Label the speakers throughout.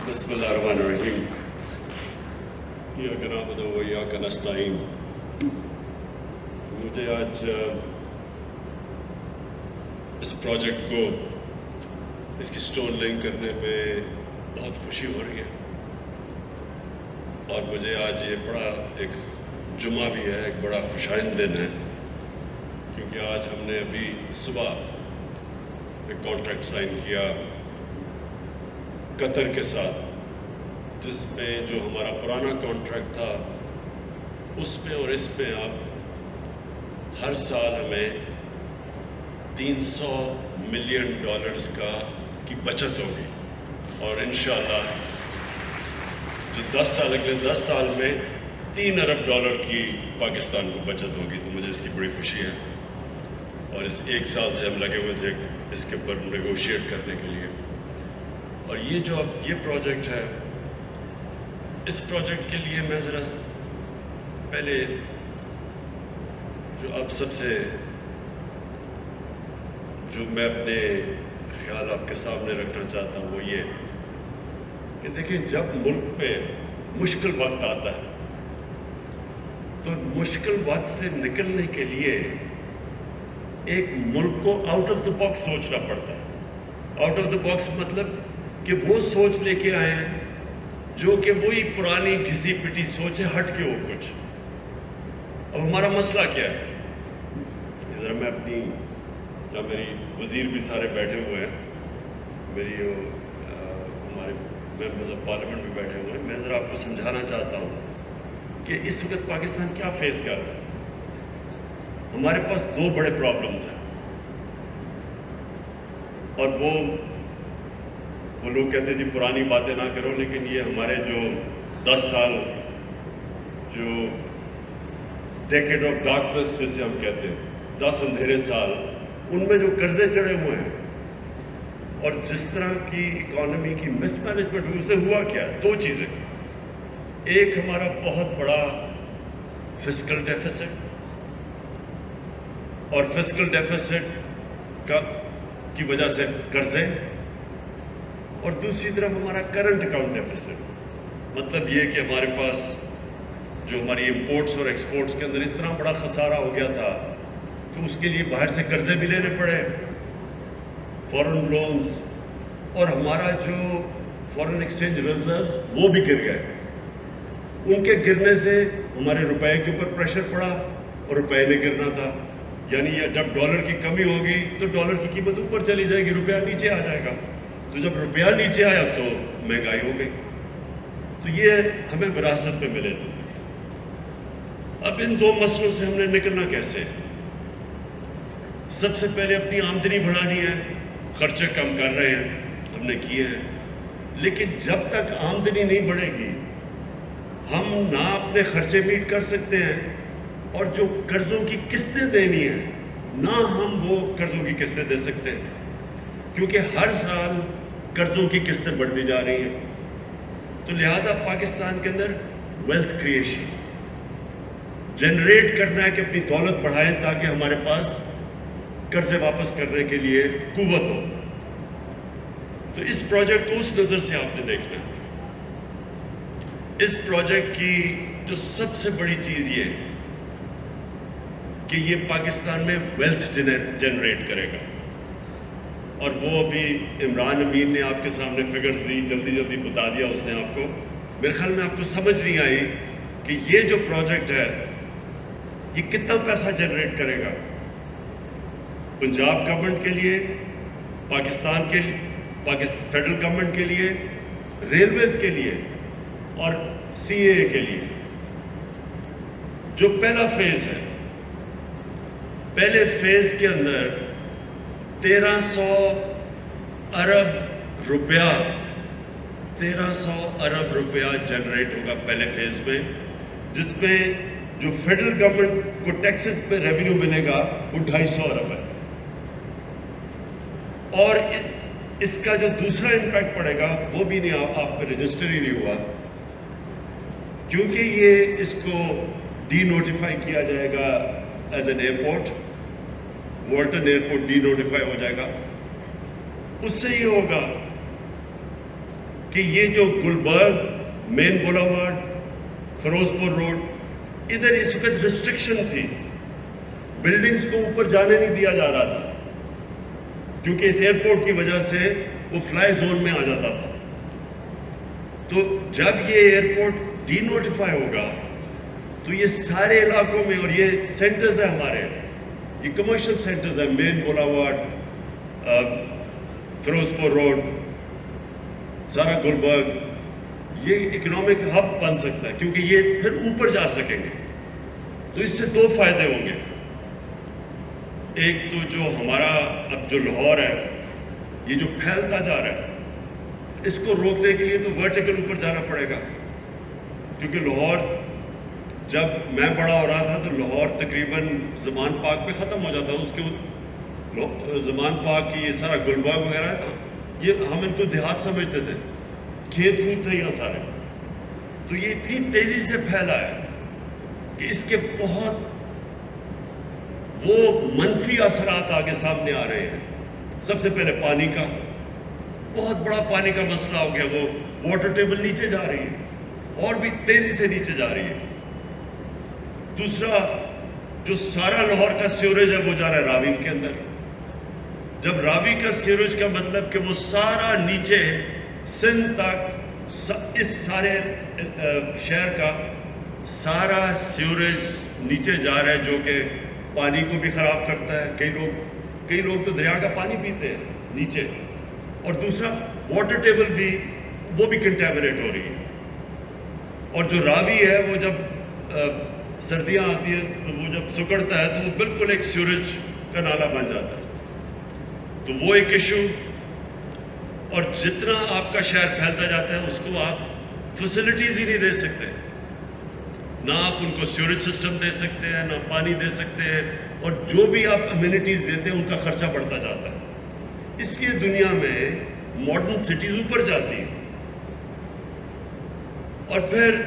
Speaker 1: بسم اللہ الرحمن الرحیم ایاک نعبد و ایاک نستعین. مجھے آج اس پروجیکٹ کو اس کی سٹون لنک کرنے میں بہت خوشی ہو رہی ہے، اور مجھے آج یہ بڑا ایک جمعہ بھی ہے، ایک بڑا خوشائند دن ہے، کیونکہ آج ہم نے ابھی صبح ایک کانٹریکٹ سائن کیا قطر کے ساتھ، جس میں جو ہمارا پرانا کانٹریکٹ تھا اس میں اور اس میں اب ہر سال ہمیں $300 ملین کی بچت ہوگی، اور انشاءاللہ جو 10 سال اگلے 10 سال میں $3 ارب کی پاکستان کو بچت ہوگی. تو مجھے اس کی بڑی خوشی ہے، اور اس 1 سال سے ہم لگے ہوئے تھے اس کے اوپر نیگوشیٹ کرنے کے لیے. اور یہ جو اب یہ پروجیکٹ ہے، اس پروجیکٹ کے لیے میں ذرا پہلے جو اب سب سے جو میں اپنے خیال آپ کے سامنے رکھنا چاہتا ہوں وہ یہ کہ دیکھیں، جب ملک پہ مشکل وقت آتا ہے تو مشکل وقت سے نکلنے کے لیے ایک ملک کو آؤٹ آف دا باکس سوچنا پڑتا ہے. آؤٹ آف دا باکس مطلب کہ وہ سوچ لے کے آئے ہیں جو کہ وہی پرانی گھسی پٹی سوچ ہے، ہٹ کے وہ کچھ. اب ہمارا مسئلہ کیا ہے؟ ذرا میں اپنی، جہاں میری وزیر بھی سارے بیٹھے ہوئے ہیں، میری ہمارے ممبرز آف پارلیمنٹ بھی بیٹھے ہوئے ہیں، میں ذرا آپ کو سمجھانا چاہتا ہوں کہ اس وقت پاکستان کیا فیس کر رہا ہے. ہمارے پاس 2 بڑے پرابلمز ہیں، اور وہ لوگ کہتے ہیں جی پرانی باتیں نہ کرو، لیکن یہ ہمارے جو 10 سال جو ڈیکیڈ آف ڈارکنس جسے ہم کہتے ہیں، 10 اندھیرے سال، ان میں جو قرضے چڑھے ہوئے ہیں اور جس طرح کی اکانومی کی مس مینجمنٹ ہوئی، اسے ہوا کیا؟ 2 چیزیں. ایک ہمارا بہت بڑا فسکل ڈیفیسٹ، اور فسکل ڈیفیسٹ کی وجہ سے قرضے، اور دوسری طرف ہمارا کرنٹ اکاؤنٹ ڈیفیسٹ. مطلب یہ کہ ہمارے پاس جو ہماری امپورٹس اور ایکسپورٹس کے اندر اتنا بڑا خسارہ ہو گیا تھا کہ اس کے لیے باہر سے قرضے بھی لینے پڑے، فورن لونز، اور ہمارا جو فورن ایکسچینج ریزروز وہ بھی گر گئے. ان کے گرنے سے ہمارے روپے کے اوپر پریشر پڑا، اور روپے نے گرنا تھا. یعنی جب ڈالر کی کمی ہوگی تو ڈالر کی قیمت اوپر چلی جائے گی، روپیہ نیچے آ جائے گا. تو جب روپیہ نیچے آیا تو مہنگائی ہو گئی. تو یہ ہمیں وراثت میں ملے تھے. اب ان 2 مسئلوں سے ہم نے نکلنا کیسے؟ سب سے پہلے اپنی آمدنی بڑھانی ہے. خرچے کم کر رہے ہیں، ہم نے کیے ہیں، لیکن جب تک آمدنی نہیں بڑھے گی ہم نہ اپنے خرچے میٹ کر سکتے ہیں، اور جو قرضوں کی قسطیں دینی ہیں نہ ہم وہ قرضوں کی قسطیں دے سکتے ہیں، کیونکہ ہر سال قرضوں کی قسطیں بڑھتی جا رہی ہیں. تو لہٰذا پاکستان کے اندر ویلتھ کریشن جنریٹ کرنا ہے کہ اپنی دولت بڑھائیں تاکہ ہمارے پاس قرضے واپس کرنے کے لیے قوت ہو. تو اس پروجیکٹ کو اس نظر سے آپ نے دیکھنا ہے. اس پروجیکٹ کی جو سب سے بڑی چیز یہ کہ یہ پاکستان میں ویلتھ جنریٹ کرے گا، اور وہ ابھی عمران امین نے آپ کے سامنے فگرز دی، جلدی جلدی بتا دیا اس نے آپ کو. میرے خیال میں آپ کو سمجھ نہیں آئی کہ یہ جو پروجیکٹ ہے یہ کتنا پیسہ جنریٹ کرے گا پنجاب گورنمنٹ کے لیے، پاکستان کے فیڈرل گورنمنٹ کے لیے، ریلویز کے لیے، اور CAA کے لیے. جو پہلا فیز ہے، پہلے فیز کے اندر 1300 ارب روپیہ جنریٹ ہوگا پہلے فیز میں، جس میں جو فیڈرل گورنمنٹ کو ٹیکسز پہ ریونیو ملے گا وہ 250 ارب ہے. اور اس کا جو دوسرا امپیکٹ پڑے گا وہ بھی نہیں، آپ پہ رجسٹر ہی نہیں ہوا، کیونکہ یہ اس کو ڈی نوٹیفائی کیا جائے گا as an airport. Walton airport denotify ہو جائے گا. اس سے یہ ہوگا کہ یہ جو گلبرگ مین بولاوارڈ فیروز پور روڈ ادھر اس وقت ریسٹرکشن تھی, بلڈنگز کو اوپر جانے نہیں دیا جا رہا تھا کیونکہ اس ایئرپورٹ کی وجہ سے وہ فلائی زون میں آ جاتا تھا. تو جب یہ ایئرپورٹ ڈی نوٹیفائی ہوگا تو یہ سارے علاقوں میں, اور یہ سینٹرز ہیں ہمارے, یہ کمرشل سینٹرز ہیں, مین بولاوارڈ, فیروز پور روڈ, سارا گلبرگ, یہ اکنامک ہب بن سکتا ہے کیونکہ یہ پھر اوپر جا سکیں گے. تو اس سے دو فائدے ہوں گے. ایک تو جو ہمارا اب جو لاہور ہے یہ جو پھیلتا جا رہا ہے اس کو روکنے کے لیے تو ورٹیکل اوپر جانا پڑے گا, کیونکہ لاہور جب میں بڑا ہو رہا تھا تو لاہور تقریباً زمان پارک پہ ختم ہو جاتا, اس کے زمان پارک کی یہ سارا گلبرگ وغیرہ تھا, یہ ہم ان کو دیہات سمجھتے تھے, کھیت کود تھے یہاں سارے. تو یہ اتنی تیزی سے پھیلا ہے کہ اس کے بہت وہ منفی اثرات آگے سامنے آ رہے ہیں. سب سے پہلے پانی کا, بہت بڑا پانی کا مسئلہ ہو گیا, وہ واٹر ٹیبل نیچے جا رہی ہے اور بھی تیزی سے نیچے جا رہی ہے. دوسرا جو سارا لاہور کا سیوریج ہے وہ جا رہا ہے راوی کے اندر. جب راوی کا سیوریج کا مطلب کہ وہ سارا نیچے سندھ تک اس سارے شہر کا سارا سیوریج نیچے جا رہا ہے جو کہ پانی کو بھی خراب کرتا ہے. کئی لوگ تو دریا کا پانی پیتے ہیں نیچے, اور دوسرا واٹر ٹیبل بھی وہ بھی کنٹامنیٹ ہو رہی ہے. اور جو راوی ہے وہ جب سردیاں آتی ہیں تو وہ جب سکڑتا ہے تو وہ بالکل ایک سیوریج کا نالا بن جاتا ہے. تو وہ ایک ایشو. اور جتنا آپ کا شہر پھیلتا جاتا ہے اس کو آپ فیسلٹیز ہی نہیں دے سکتے, نہ آپ ان کو سیوریج سسٹم دے سکتے ہیں, نہ پانی دے سکتے ہیں, اور جو بھی آپ امینٹیز دیتے ہیں ان کا خرچہ بڑھتا جاتا ہے. اس لیے دنیا میں ماڈرن سٹیز اوپر جاتی ہیں. اور پھر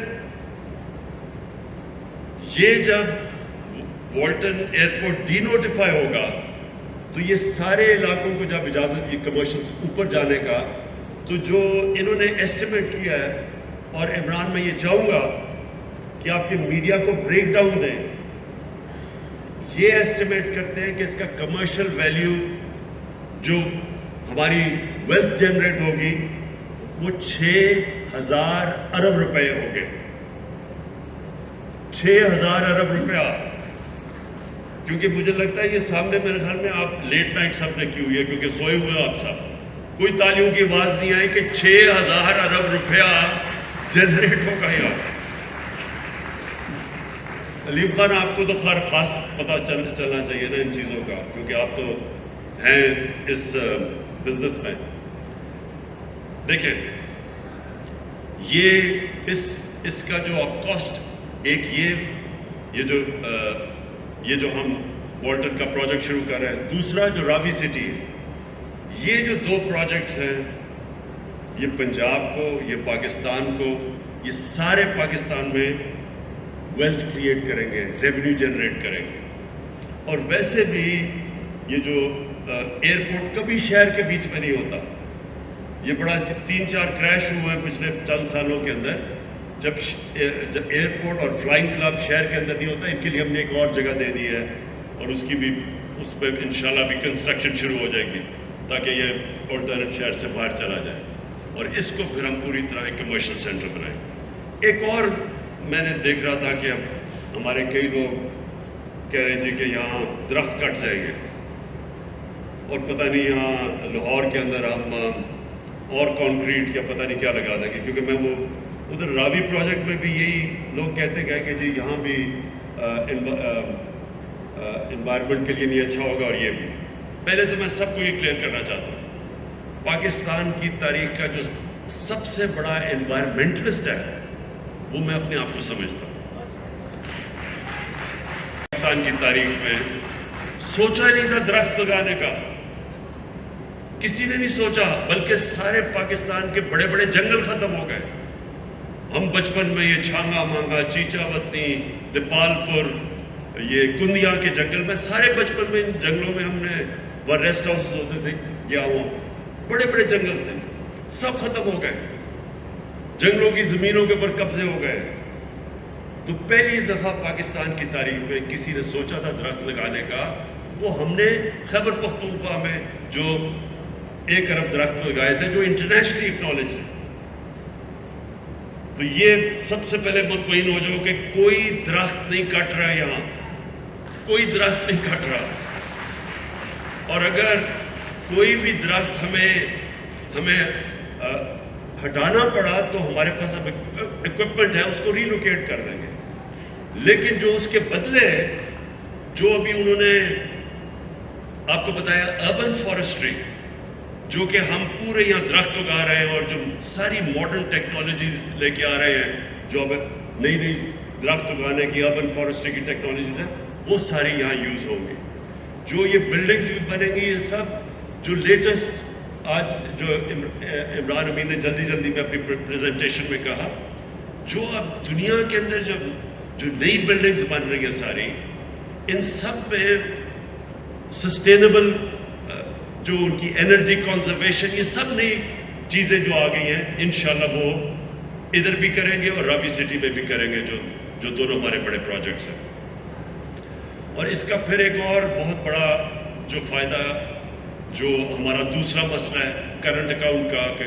Speaker 1: یہ جب والٹن ایئرپورٹ ڈی نوٹیفائی ہوگا تو یہ سارے علاقوں کو جب اجازت کی کمرشل اوپر جانے کا, تو جو انہوں نے ایسٹیمیٹ کیا ہے, اور عمران میں یہ چاہوں گا کہ آپ کے میڈیا کو بریک ڈاؤن دیں, یہ ایسٹیمیٹ کرتے ہیں کہ اس کا کمرشل ویلیو جو ہماری ویلتھ جنریٹ ہوگی وہ 6,000 ارب روپے ہو گئے. 6,000 ارب روپیہ. کیونکہ مجھے لگتا ہے یہ سامنے میرے خیال میں آپ لیٹ نائٹ سب نے کی ہوئی ہے کیونکہ سوئے ہوئے آپ سب, کوئی تالیوں کی آواز نہیں آئی کہ 6,000 ارب روپیہ جنریٹ ہوگا. یار سلیم خان آپ کو تو خیر خاص پتہ چلنا چاہیے نا ان چیزوں کا, کیونکہ آپ تو ہیں اس بزنس میں. دیکھیں یہ اس کا جو آپ کاسٹ, ایک یہ جو ہم والٹن کا پروجیکٹ شروع کر رہے ہیں, دوسرا جو راوی سٹی ہے, یہ جو دو پروجیکٹس ہیں یہ پنجاب کو, یہ پاکستان کو, یہ سارے پاکستان میں ویلتھ کریٹ کریں گے, ریونیو جنریٹ کریں گے. اور ویسے بھی یہ جو ایئرپورٹ کبھی شہر کے بیچ میں نہیں ہوتا, یہ بڑا 3-4 کریش ہوئے ہیں پچھلے چند سالوں کے اندر, جب ایئرپورٹ اور فلائنگ کلب شہر کے اندر نہیں ہوتا. ان کے لیے ہم نے ایک اور جگہ دے دی ہے اور اس پہ انشاءاللہ بھی کنسٹرکشن شروع ہو جائے گی تاکہ یہ آلٹرنیٹ شہر سے باہر چلا جائے, اور اس کو پھر ہم پوری طرح ایک کمرشل سینٹر بنائیں. ایک اور میں نے دیکھ رہا تھا کہ اب ہمارے کئی لوگ کہہ رہے تھے کہ یہاں درخت کٹ جائیں گے, اور پتہ نہیں یہاں لاہور کے اندر ہم اور کانکریٹ یا پتہ نہیں کیا لگا دیں گے. کیونکہ میں وہ ادھر راوی پروجیکٹ میں بھی یہی لوگ کہتے گئے کہ جی یہاں بھی انوائرمنٹ کے لیے نہیں اچھا ہوگا. اور یہ بھی پہلے تو میں سب کو یہ کلیئر کرنا چاہتا ہوں, پاکستان کی تاریخ کا جو سب سے بڑا انوائرمنٹلسٹ ہے وہ میں اپنے آپ کو سمجھتا ہوں. پاکستان کی تاریخ میں سوچا ہی نہیں تھا درخت لگانے کا, کسی نے نہیں سوچا, بلکہ سارے پاکستان کے بڑے بڑے جنگل ختم ہو گئے. ہم بچپن میں یہ چھانگا مانگا, چیچا وطنی, دیپال پور, یہ کندیاں کے جنگل میں، سارے بچپن میں ان جنگلوں میں ہم نے، وہ ریسٹ ہاؤسز ہوتے تھے یا وہ بڑے بڑے جنگل تھے، سب ختم ہو گئے، جنگلوں کی زمینوں کے اوپر قبضے ہو گئے. تو پہلی دفعہ پاکستان کی تاریخ میں کسی نے سوچا تھا درخت لگانے کا، وہ ہم نے خیبر پختونخوا میں جو 1 ارب درخت لگائے تھے، جو انٹرنیشنلی اکنالج ہے. تو یہ سب سے پہلے مطمئن ہو جاؤ کہ کوئی درخت نہیں کٹ رہا ہے، یہاں کوئی درخت نہیں کٹ رہا. اور اگر کوئی بھی درخت ہمیں ہٹانا پڑا تو ہمارے پاس اب اکوپمنٹ ہے، اس کو ری لوکیٹ کر دیں گے. لیکن جو اس کے بدلے جو ابھی انہوں نے آپ کو بتایا اربن فارسٹری، جو کہ ہم پورے یہاں درخت اگا رہے ہیں اور جو ساری ماڈرن ٹیکنالوجیز لے کے آ رہے ہیں، جو اب نئی نئی درخت اگانے کی اربن فارسٹری کی ٹیکنالوجیز ہیں، وہ ساری یہاں یوز ہوں گی. جو یہ بلڈنگز بھی بنیں گی، یہ سب جو لیٹسٹ آج جو عمران امین نے جلدی میں اپنی پریزنٹیشن میں کہا، جو اب دنیا کے اندر جو نئی بلڈنگز بن رہی ہیں ساری، ان سب میں سسٹینیبل جو ان کی انرجی کنزرویشن، یہ سب نئی چیزیں جو آ گئی ہیں، انشاءاللہ وہ ادھر بھی کریں گے اور راوی سٹی میں بھی کریں گے، جو دونوں ہمارے بڑے پروجیکٹس ہیں. اور اس کا پھر ایک اور بہت بڑا جو فائدہ، جو ہمارا دوسرا مسئلہ ہے کرنٹ اکاؤنٹ کا، کہ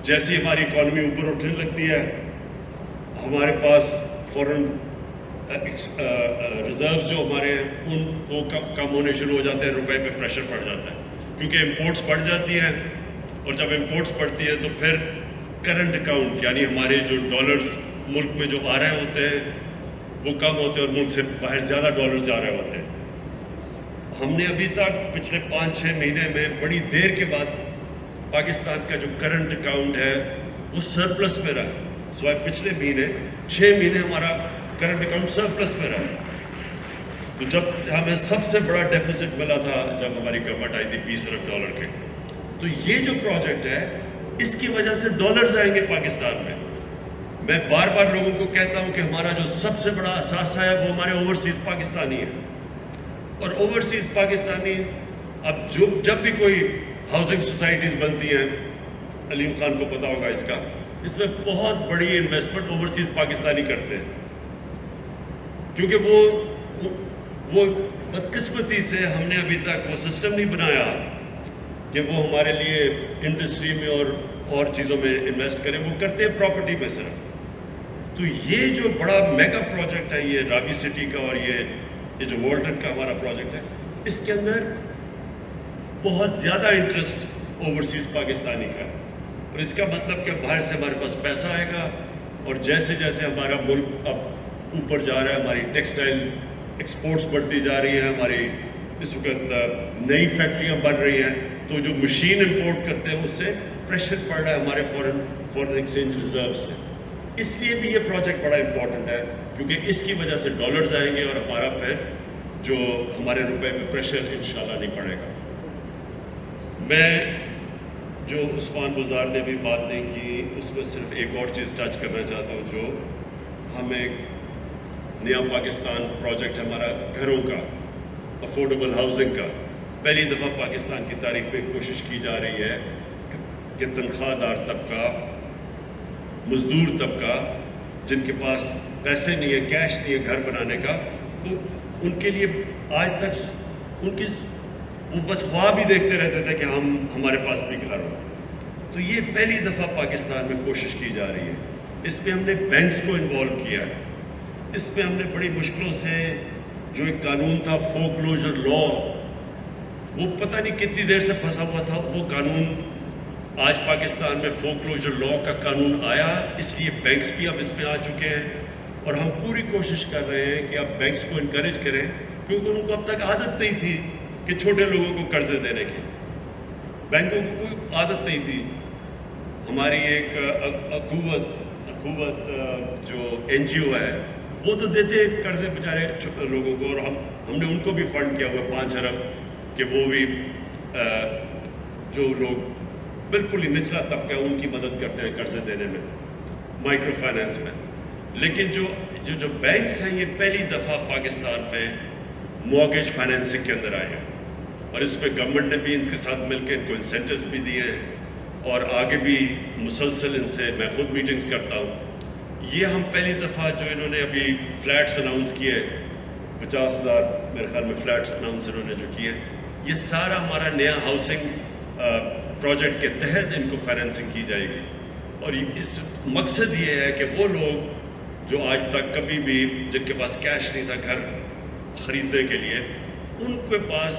Speaker 1: جیسی ہماری اکانومی اوپر اٹھنے لگتی ہے، ہمارے پاس فورن ریزرو جو ہمارے ہیں ان کو کم ہونے شروع ہو جاتے ہیں، روپے پہ پریشر پڑ جاتا ہے، کیونکہ امپورٹس بڑھ جاتی ہیں. اور جب امپورٹس بڑھتی ہے تو پھر کرنٹ اکاؤنٹ، یعنی ہمارے جو ڈالرز ملک میں جو آ رہے ہوتے ہیں وہ کم ہوتے ہیں اور ملک سے باہر زیادہ ڈالرز جا رہے ہوتے ہیں. ہم نے ابھی تک پچھلے 5-6 مہینے میں بڑی دیر کے بعد پاکستان کا جو کرنٹ اکاؤنٹ ہے وہ سرپلس میں رہا. سوائے پچھلے مہینے 6 مہینے ہمارا کرنٹ اکاؤنٹ سرپلس میں رہا. تو جب ہمیں سب سے بڑا ڈیفیسٹ ملا تھا جب ہماری گورنمنٹ آئی تھی $20 ارب کے. تو یہ جو پروجیکٹ ہے اس کی وجہ سے ڈالرز آئیں گے پاکستان میں. میں بار بار لوگوں کو کہتا ہوں کہ ہمارا جو سب سے بڑا اثاثہ ہے وہ ہمارے اوورسیز پاکستانی ہے. اور اوورسیز پاکستانی اب جب بھی کوئی ہاؤسنگ سوسائٹیز بنتی ہیں، علیم خان کو پتا ہوگا اس میں بہت بڑی انویسٹمنٹ اوورسیز پاکستانی کرتے ہیں، کیونکہ وہ بدقسمتی سے ہم نے ابھی تک وہ سسٹم نہیں بنایا کہ وہ ہمارے لیے انڈسٹری میں اور چیزوں میں انویسٹ کریں. وہ کرتے ہیں پراپرٹی میں صرف. تو یہ جو بڑا میگا پروجیکٹ ہے یہ راوی سٹی کا، اور یہ جو والٹن کا ہمارا پروجیکٹ ہے، اس کے اندر بہت زیادہ انٹرسٹ اوورسیز پاکستانی کا ہے. اور اس کا مطلب کہ باہر سے ہمارے پاس پیسہ آئے گا، اور جیسے جیسے ہمارا ملک اب اوپر جا رہا ہے، ہماری ٹیکسٹائل ایکسپورٹس بڑھتی جا رہی ہیں، ہماری اس وقت نئی فیکٹریاں بن رہی ہیں، تو جو مشین امپورٹ کرتے ہیں اس سے پریشر پڑ رہا ہے ہمارے فورن ایکسچینج ریزرو سے. اس لیے بھی یہ پروجیکٹ بڑا امپورٹنٹ ہے، کیونکہ اس کی وجہ سے ڈالرز آئیں گے اور ہمارا پھر جو ہمارے روپے پہ پریشر انشاءاللہ نہیں پڑے گا. میں جو عثمان بزدار نے بھی بات نہیں کی، اس میں صرف ایک اور چیز ٹچ کرنا چاہتا ہوں. جو ہمیں نیا پاکستان پروجیکٹ ہمارا گھروں کا، افورڈیبل ہاؤسنگ کا، پہلی دفعہ پاکستان کی تاریخ میں کوشش کی جا رہی ہے کہ تنخواہ دار طبقہ، مزدور طبقہ، جن کے پاس پیسے نہیں ہے، کیش نہیں ہے گھر بنانے کا، تو ان کے لیے آج تک وہ بس خواب ہی دیکھتے رہتے تھے کہ ہمارے پاس بھی گھر ہو. تو یہ پہلی دفعہ پاکستان میں کوشش کی جا رہی ہے. اس میں ہم نے بینکس کو انوالو کیا ہے. اس میں ہم نے بڑی مشکلوں سے جو ایک قانون تھا فور کلوزر لا، وہ پتہ نہیں کتنی دیر سے پھنسا ہوا تھا، وہ قانون آج پاکستان میں فور کلوزر لا کا قانون آیا. اس لیے بینکس بھی اب اس میں آ چکے ہیں، اور ہم پوری کوشش کر رہے ہیں کہ آپ بینکس کو انکریج کریں، کیونکہ ان کو اب تک عادت نہیں تھی کہ چھوٹے لوگوں کو قرضے دینے کی. بینکوں کو کوئی عادت نہیں تھی. ہماری ایک اخوت جو NGO ہے وہ تو دیتے قرضے بیچارے لوگوں کو، اور ہم نے ان کو بھی فنڈ کیا ہوا 5 ارب کہ وہ بھی جو لوگ بالکل ہی نچلا طبقہ ہے ان کی مدد کرتے ہیں قرضے دینے میں، مائکرو فائنینس میں. لیکن جو جو بینکس ہیں یہ پہلی دفعہ پاکستان میں مورگیج فائنینسنگ کے اندر آئے ہیں، اور اس پہ گورنمنٹ نے بھی ان کے ساتھ مل کے ان کو انسینٹیوز بھی دیے ہیں، اور آگے بھی مسلسل ان سے میں خود میٹنگز کرتا ہوں۔ یہ ہم پہلی دفعہ جو انہوں نے ابھی فلیٹس اناؤنس کیے، 50,000 میرے خیال میں فلیٹس اناؤنس انہوں نے جو کیے، یہ سارا ہمارا نیا ہاؤسنگ پروجیکٹ کے تحت ان کو فائنینسنگ کی جائے گی۔ اور اس مقصد یہ ہے کہ وہ لوگ جو آج تک کبھی بھی جن کے پاس کیش نہیں تھا گھر خریدنے کے لیے، ان کے پاس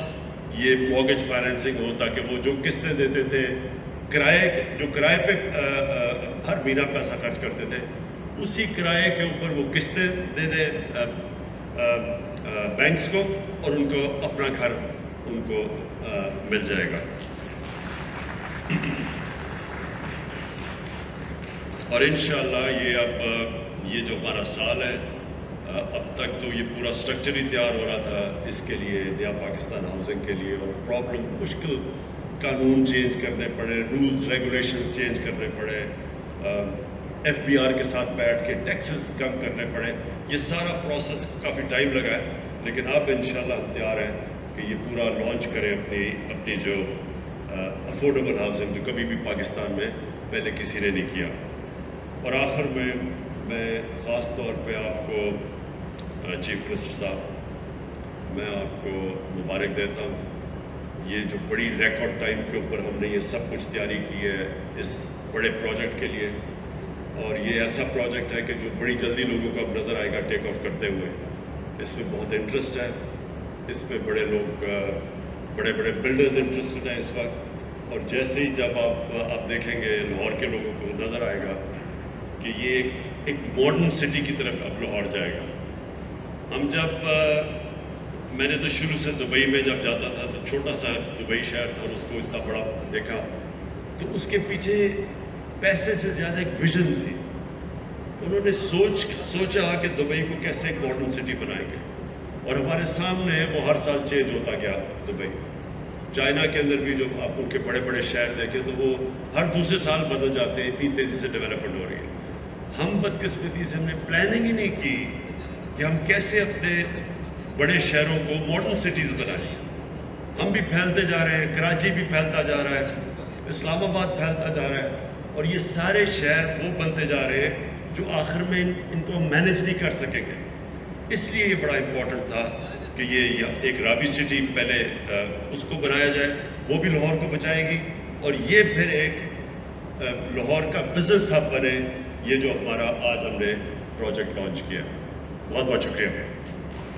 Speaker 1: یہ مورگیج فائنینسنگ ہو، تاکہ وہ جو قسطیں دیتے تھے، کرائے پہ ہر مہینہ پیسہ خرچ کرتے تھے، اسی کرائے کے اوپر وہ قسطیں دے دیں بینکس کو، اور ان کو اپنا گھر ان کو مل جائے گا۔ اور انشاءاللہ یہ جو ہمارا سال ہے، اب تک تو یہ پورا اسٹرکچر ہی تیار ہو رہا تھا اس کے لیے، نیا پاکستان ہاؤسنگ کے لیے، اور پرابلم مشکل قانون چینج کرنے پڑے، رولز ریگولیشنز چینج کرنے پڑے، FBR کے ساتھ بیٹھ کے ٹیکسز کم کرنے پڑے، یہ سارا پروسیس کافی ٹائم لگا ہے، لیکن اب انشاءاللہ ہم تیار ہیں کہ یہ پورا لانچ کریں اپنی جو افورڈیبل ہاؤسنگ جو کبھی بھی پاکستان میں پہلے کسی نے نہیں کیا۔ اور آخر میں خاص طور پہ آپ کو چیف منسٹر صاحب، میں آپ کو مبارک دیتا ہوں، یہ جو بڑی ریکارڈ ٹائم کے اوپر ہم نے یہ سب کچھ تیاری کی ہے اس بڑے پروجیکٹ کے لیے، اور یہ ایسا پروجیکٹ ہے کہ جو بڑی جلدی لوگوں کو اب نظر آئے گا ٹیک آف کرتے ہوئے۔ اس میں بہت انٹرسٹ ہے، اس پہ بڑے لوگ بڑے بلڈرز انٹرسٹڈ ہیں اس وقت، اور جیسے ہی جب آپ دیکھیں گے لاہور کے لوگوں کو نظر آئے گا کہ یہ ایک ماڈرن سٹی کی طرف اب لاہور جائے گا۔ میں نے تو شروع سے دبئی میں جب جاتا تھا تو چھوٹا سا دبئی شہر تھا، اور اس کو اتنا بڑا دیکھا تو اس کے پیچھے پیسے سے زیادہ ایک ویژن تھی۔ انہوں نے سوچا کہ دبئی کو کیسے ایک ماڈرن سٹی بنائیں گے، اور ہمارے سامنے وہ ہر سال چینج ہوتا گیا۔ دبئی، چائنا کے اندر بھی جو آپ ان کے بڑے شہر دیکھیں تو وہ ہر دوسرے سال بدل جاتے ہیں، اتنی تیزی سے ڈیولپمنٹ ہو رہی ہے۔ ہم بدقسمتی سے ہم نے پلاننگ ہی نہیں کی کہ ہم کیسے اپنے بڑے شہروں کو ماڈرن سٹیز بنائیں۔ ہم بھی پھیلتے جا رہے ہیں، کراچی بھی پھیلتا جا رہا ہے، اسلام آباد پھیلتا جا رہا ہے، اور یہ سارے شہر وہ بنتے جا رہے ہیں جو آخر میں ان کو مینیج نہیں کر سکیں گے۔ اس لیے یہ بڑا امپورٹنٹ تھا کہ یہ ایک رابی سٹی پہلے اس کو بنایا جائے، وہ بھی لاہور کو بچائے گی، اور یہ پھر ایک لاہور کا بزنس ہب بنے، یہ جو ہمارا آج ہم نے پروجیکٹ لانچ کیا۔ بہت بہت شکریہ۔